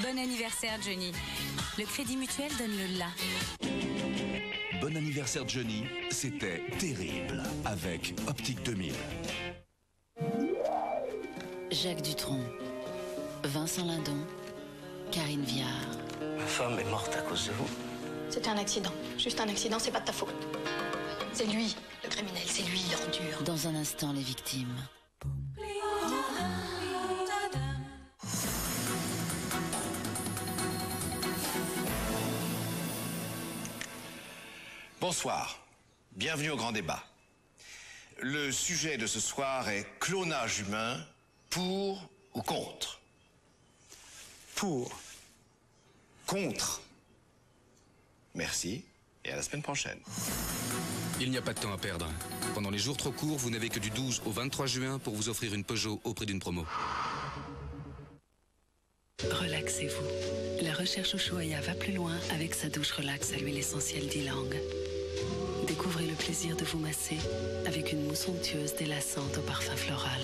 Bon anniversaire, Johnny. Le Crédit Mutuel donne le la. Bon anniversaire, Johnny. C'était terrible avec Optique 2000. Jacques Dutronc, Vincent Lindon, Karine Viard. Ma femme est morte à cause de vous. C'était un accident. Juste un accident, c'est pas de ta faute. C'est lui, le criminel, c'est lui, l'ordure. Dans un instant, les victimes. Bonsoir, bienvenue au grand débat. Le sujet de ce soir est clonage humain, pour ou contre? Pour. Contre. Merci, et à la semaine prochaine. Il n'y a pas de temps à perdre. Pendant les jours trop courts, vous n'avez que du 12 au 23 juin pour vous offrir une Peugeot au prix d'une promo. Relaxez-vous. La recherche Ushuaïa va plus loin avec sa douche relax à l'huile essentielle d'ylang. Découvrez le plaisir de vous masser avec une mousse onctueuse délassante au parfum floral.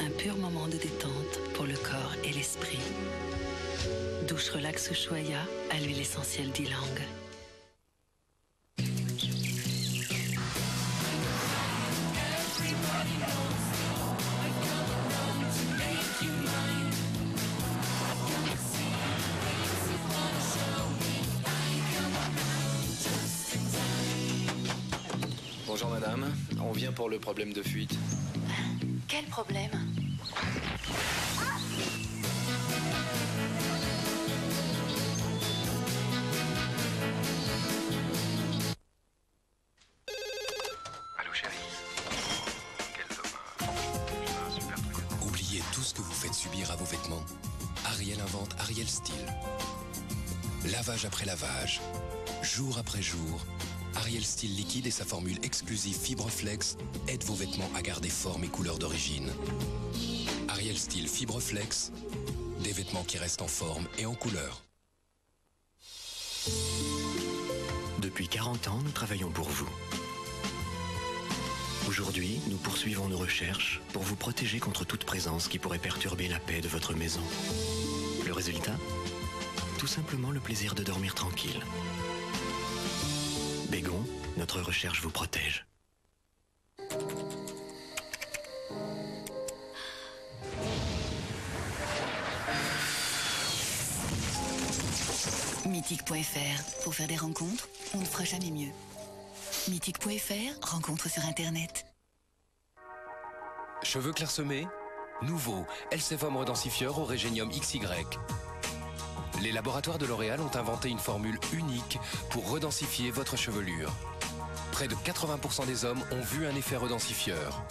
Un pur moment de détente pour le corps et l'esprit. Douche relax Ushuaïa à l'huile essentielle d'ylang. Bonjour madame, on vient pour le problème de fuite. Quel problème? Allô chérie. Quel dommage. Un super truc. Oubliez tout ce que vous faites subir à vos vêtements. Ariel invente Ariel Style. Lavage après lavage, jour après jour, Ariel Style liquide et sa formule exclusive Fibreflex aident vos vêtements à garder forme et couleur d'origine. Ariel Style Fibreflex, des vêtements qui restent en forme et en couleur. Depuis 40 ans, nous travaillons pour vous. Aujourd'hui, nous poursuivons nos recherches pour vous protéger contre toute présence qui pourrait perturber la paix de votre maison. Le résultat? Tout simplement le plaisir de dormir tranquille. Bégon, notre recherche vous protège. Mythique.fr. Pour faire des rencontres, on ne fera jamais mieux. Mythique.fr. Rencontres sur Internet. Cheveux clairsemés? Nouveau, Elsevum Redensifieur au Régénium XY. Les laboratoires de L'Oréal ont inventé une formule unique pour redensifier votre chevelure. Près de 80% des hommes ont vu un effet redensifieur.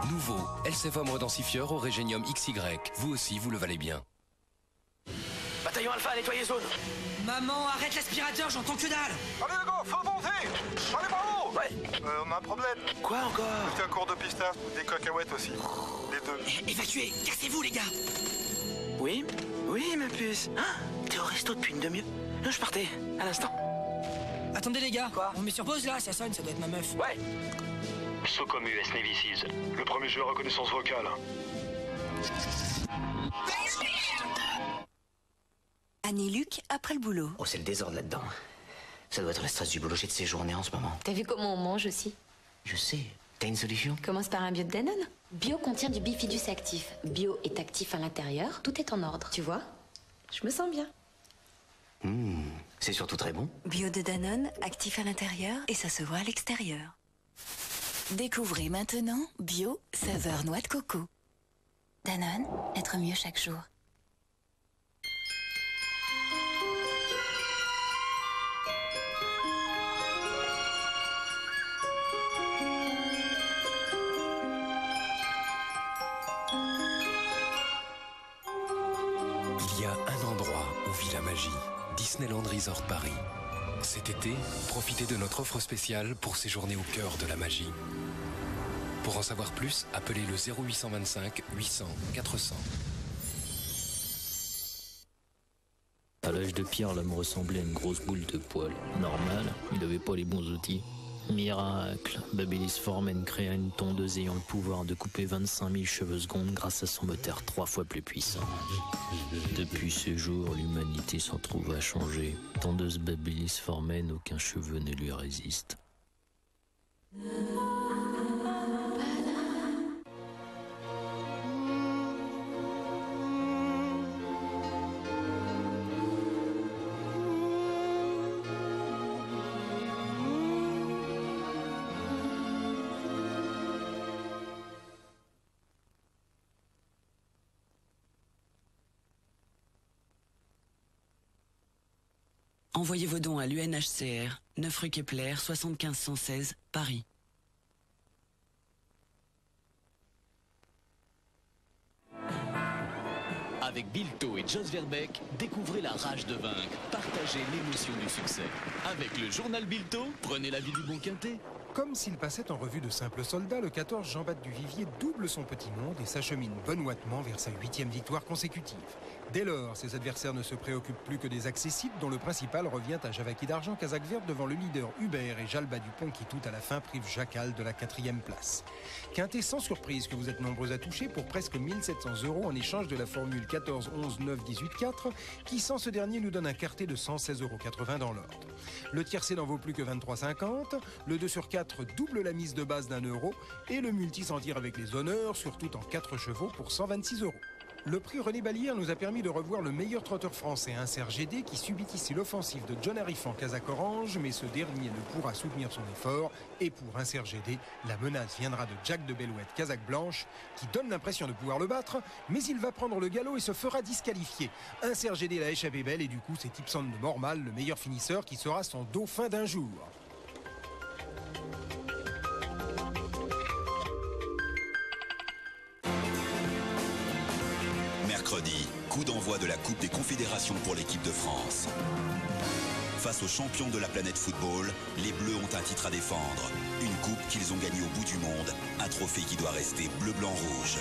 Nouveau, Elsevum Redensifieur au Régénium XY. Vous aussi, vous le valez bien. Bataillon Alpha, nettoyez zone. Maman, arrête l'aspirateur, j'entends que dalle. Allez les gars, faut monter. Allez, bravo. Ouais. On a un problème. Quoi encore? C'est un cours de pistage, des cacahuètes aussi. Les deux. Évacuez, cassez-vous les gars. Oui, ma puce. Ah, t'es au resto depuis une demi-heure? Non, je partais, à l'instant. Attendez les gars, on met sur pause là, ça sonne, ça doit être ma meuf. Ouais. SOCOM US Navy Seals, le premier jeu à reconnaissance vocale. Annie Luc, après le boulot. Oh, c'est le désordre là-dedans. Ça doit être le stress du boulot, j'ai de ces journées en ce moment. T'as vu comment on mange aussi? Je sais. T'as une solution? Commence par un bio de Danone. Bio contient du bifidus actif. Bio est actif à l'intérieur, tout est en ordre. Tu vois? Je me sens bien. C'est surtout très bon. Bio de Danone, actif à l'intérieur et ça se voit à l'extérieur. Découvrez maintenant Bio, saveur noix de coco. Danone, être mieux chaque jour. Il y a un endroit où vit la magie. Disneyland Resort Paris. Cet été, profitez de notre offre spéciale pour séjourner au cœur de la magie. Pour en savoir plus, appelez le 0825 800 400. À l'âge de pierre, l'homme ressemblait à une grosse boule de poils. Normal, il n'avait pas les bons outils. Miracle. Babilis Formen créa une tondeuse ayant le pouvoir de couper 25 000 cheveux secondes grâce à son moteur 3 fois plus puissant. Depuis ce jour, l'humanité s'en trouve à changer. Tondeuse Babilis Formen, aucun cheveu ne lui résiste. Envoyez vos dons à l'UNHCR, 9 rue Kepler, 75 116, Paris. Avec Bilto et Jos Verbeek, découvrez la rage de vaincre, partagez l'émotion du succès. Avec le journal Bilto, prenez la vie du bon quintet. Comme s'il passait en revue de simples soldats, le 14 Jean-Baptiste Duvivier double son petit monde et s'achemine benoîtement vers sa 8e victoire consécutive. Dès lors, ses adversaires ne se préoccupent plus que des accessibles, dont le principal revient à Javaki d'Argent, Casaque Verte devant le leader Hubert et Jalba Dupont qui tout à la fin prive Jacal de la 4e place. Quintet sans surprise que vous êtes nombreux à toucher pour presque 1 700 € en échange de la formule 14 11 9 18 4 qui sans ce dernier nous donne un quartet de 116,80 € dans l'ordre. Le tiercé n'en vaut plus que 23,50, le 2 sur 4 double la mise de base d'1 € et le multi s'en tire avec les honneurs, surtout en 4 chevaux pour 126 €. Le prix René Ballière nous a permis de revoir le meilleur trotteur français, un Serge Gédé, qui subit ici l'offensive de John Harifan Casaque Orange, mais ce dernier ne pourra soutenir son effort. Et pour un Serge Gédé, la menace viendra de Jack de Bellouette Casaque Blanche, qui donne l'impression de pouvoir le battre, mais il va prendre le galop et se fera disqualifier. Un Serge Gédé l'a échappé belle et du coup c'est Tipson de Mormal, le meilleur finisseur, qui sera son dauphin d'un jour. Mercredi, coup d'envoi de la Coupe des Confédérations pour l'équipe de France. Face aux champions de la planète football, les Bleus ont un titre à défendre. Une coupe qu'ils ont gagnée au bout du monde, un trophée qui doit rester bleu-blanc-rouge.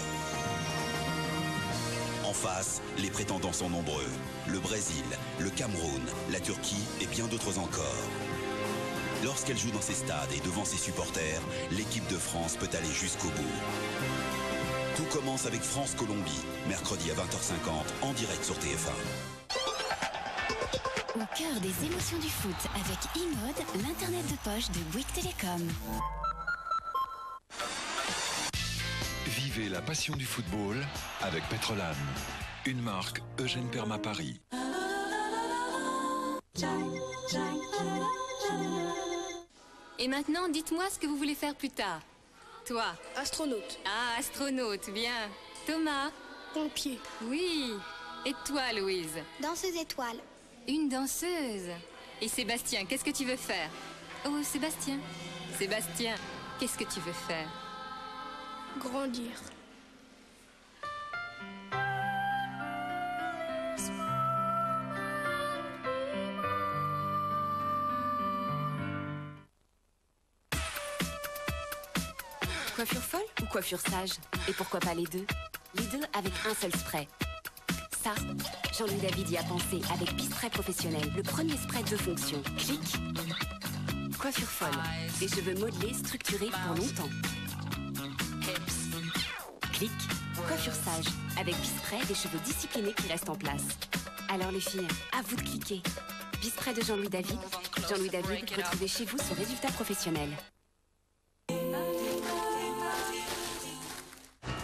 En face, les prétendants sont nombreux. Le Brésil, le Cameroun, la Turquie et bien d'autres encore. Lorsqu'elle joue dans ses stades et devant ses supporters, l'équipe de France peut aller jusqu'au bout. Tout commence avec France-Colombie, mercredi à 20h50 en direct sur TF1. Au cœur des émotions du foot avec e-mode, l'internet de poche de Bouygues Télécom. Vivez la passion du football avec Petrolane, une marque Eugène Perma Paris. Et maintenant, dites-moi ce que vous voulez faire plus tard. Toi? Astronaute. Ah, astronaute, bien. Thomas? Pompier. Oui. Et toi, Louise? Danseuse étoile. Une danseuse. Et Sébastien, qu'est-ce que tu veux faire? Oh, Sébastien. Sébastien, qu'est-ce que tu veux faire? Grandir. Coiffure folle ou coiffure sage? Et pourquoi pas les deux? Les deux avec un seul spray. Ça, Jean-Louis David y a pensé avec Bispray Professionnel, le premier spray de fonction. Clic. Coiffure folle. Des cheveux modelés, structurés pour longtemps. Clic. Coiffure sage. Avec Bispray, des cheveux disciplinés qui restent en place. Alors les filles, à vous de cliquer. Bispray de Jean-Louis David. Jean-Louis David, retrouvez chez vous son résultat professionnel.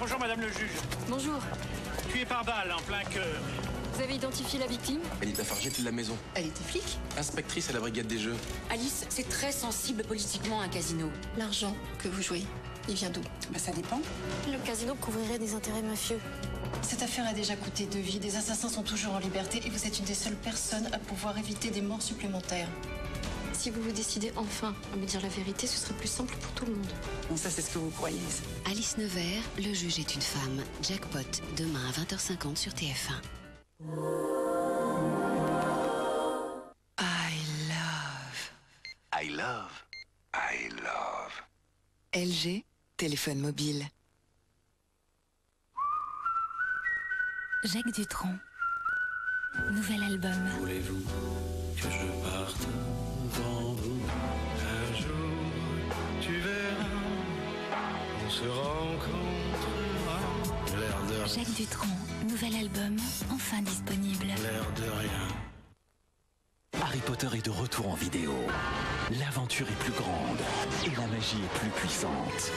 Bonjour madame le juge. Bonjour. Tué par balle en plein cœur. Vous avez identifié la victime? Elle est affargée de la maison. Elle était flic? Inspectrice à la brigade des jeux. Alice, c'est très sensible politiquement un casino. L'argent que vous jouez, il vient d'où? Ça dépend. Le casino couvrirait des intérêts mafieux. Cette affaire a déjà coûté 2 vies. Des assassins sont toujours en liberté et vous êtes une des seules personnes à pouvoir éviter des morts supplémentaires. Si vous vous décidez enfin à me dire la vérité, ce serait plus simple pour tout le monde. Ça, c'est ce que vous croyez. Alice Nevers, Le juge est une femme. Jackpot, demain à 20h50 sur TF1. I love. LG, téléphone mobile. Jacques Dutronc. Nouvel album. Voulez-vous que je parte devant vous un jour tu verras, on se rencontrera. L'air de rien. Jacques Dutronc, nouvel album, enfin disponible. L'air de rien. Harry Potter est de retour en vidéo. L'aventure est plus grande et la magie est plus puissante.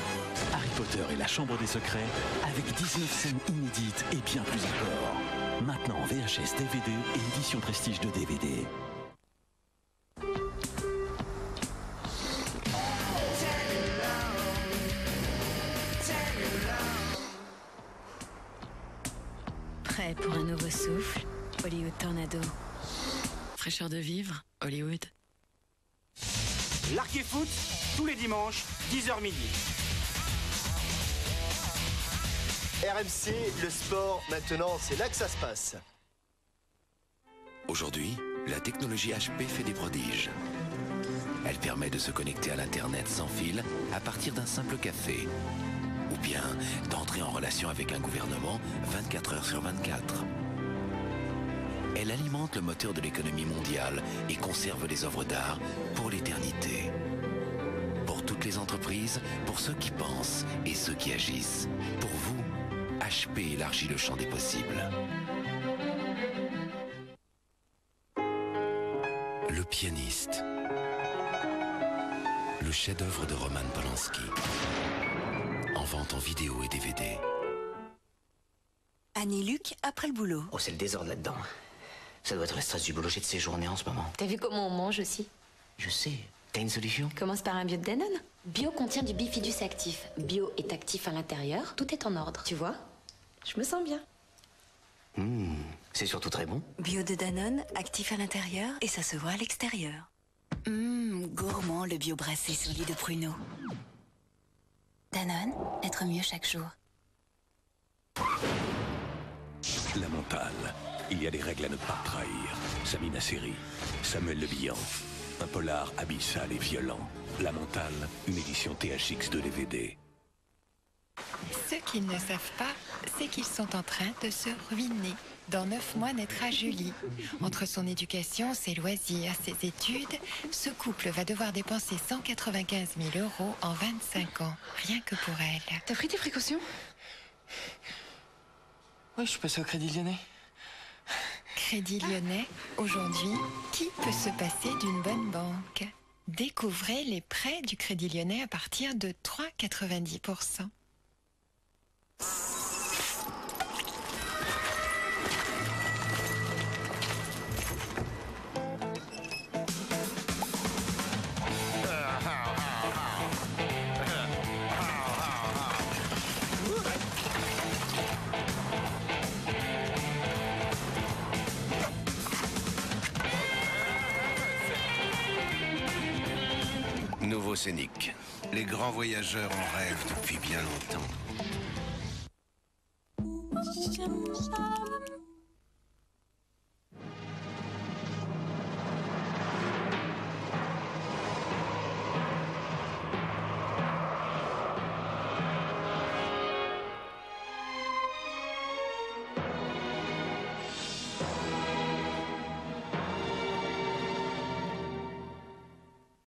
Harry Potter et la Chambre des Secrets avec 19 scènes inédites et bien plus encore. Maintenant VHS, DVD et édition prestige de DVD. Prêt pour un nouveau souffle, Hollywood Tornado. Fraîcheur de vivre, Hollywood. L'Arc et Foot, tous les dimanches, 10h midi. RMC, le sport, maintenant, c'est là que ça se passe. Aujourd'hui, la technologie HP fait des prodiges. Elle permet de se connecter à l'Internet sans fil à partir d'un simple café. Ou bien d'entrer en relation avec un gouvernement 24 heures sur 24. Elle alimente le moteur de l'économie mondiale et conserve les œuvres d'art pour l'éternité. Pour toutes les entreprises, pour ceux qui pensent et ceux qui agissent. Pour vous, HP élargit le champ des possibles. Le pianiste. Le chef-d'œuvre de Roman Polanski. En vente en vidéo et DVD. Annie Luc, après le boulot. Oh, c'est le désordre là-dedans. Ça doit être le stress du boulot, j'ai de ces journées en ce moment. T'as vu comment on mange aussi? Je sais. T'as une solution? Commence par un bio de Danone. Bio contient du bifidus actif. Bio est actif à l'intérieur. Tout est en ordre. Tu vois? Je me sens bien. C'est surtout très bon. Bio de Danone, actif à l'intérieur et ça se voit à l'extérieur. Gourmand le bio brassé sur lit de pruneau. Danone, être mieux chaque jour. La mentale. Il y a des règles à ne pas trahir. Samina Seri, Samuel Le Bihan. Un polar abyssal et violent. La mentale, une édition THX de DVD. Ce qu'ils ne savent pas, c'est qu'ils sont en train de se ruiner. Dans 9 mois naîtra Julie. Entre son éducation, ses loisirs, ses études, ce couple va devoir dépenser 195 000 € en 25 ans, rien que pour elle. T'as pris tes précautions? Oui, je suis passé au Crédit Lyonnais. Crédit Lyonnais, aujourd'hui, qui peut se passer d'une bonne banque? Découvrez les prêts du Crédit Lyonnais à partir de 3,90%. Nouveau Scénic. Les grands voyageurs en rêvent depuis bien longtemps.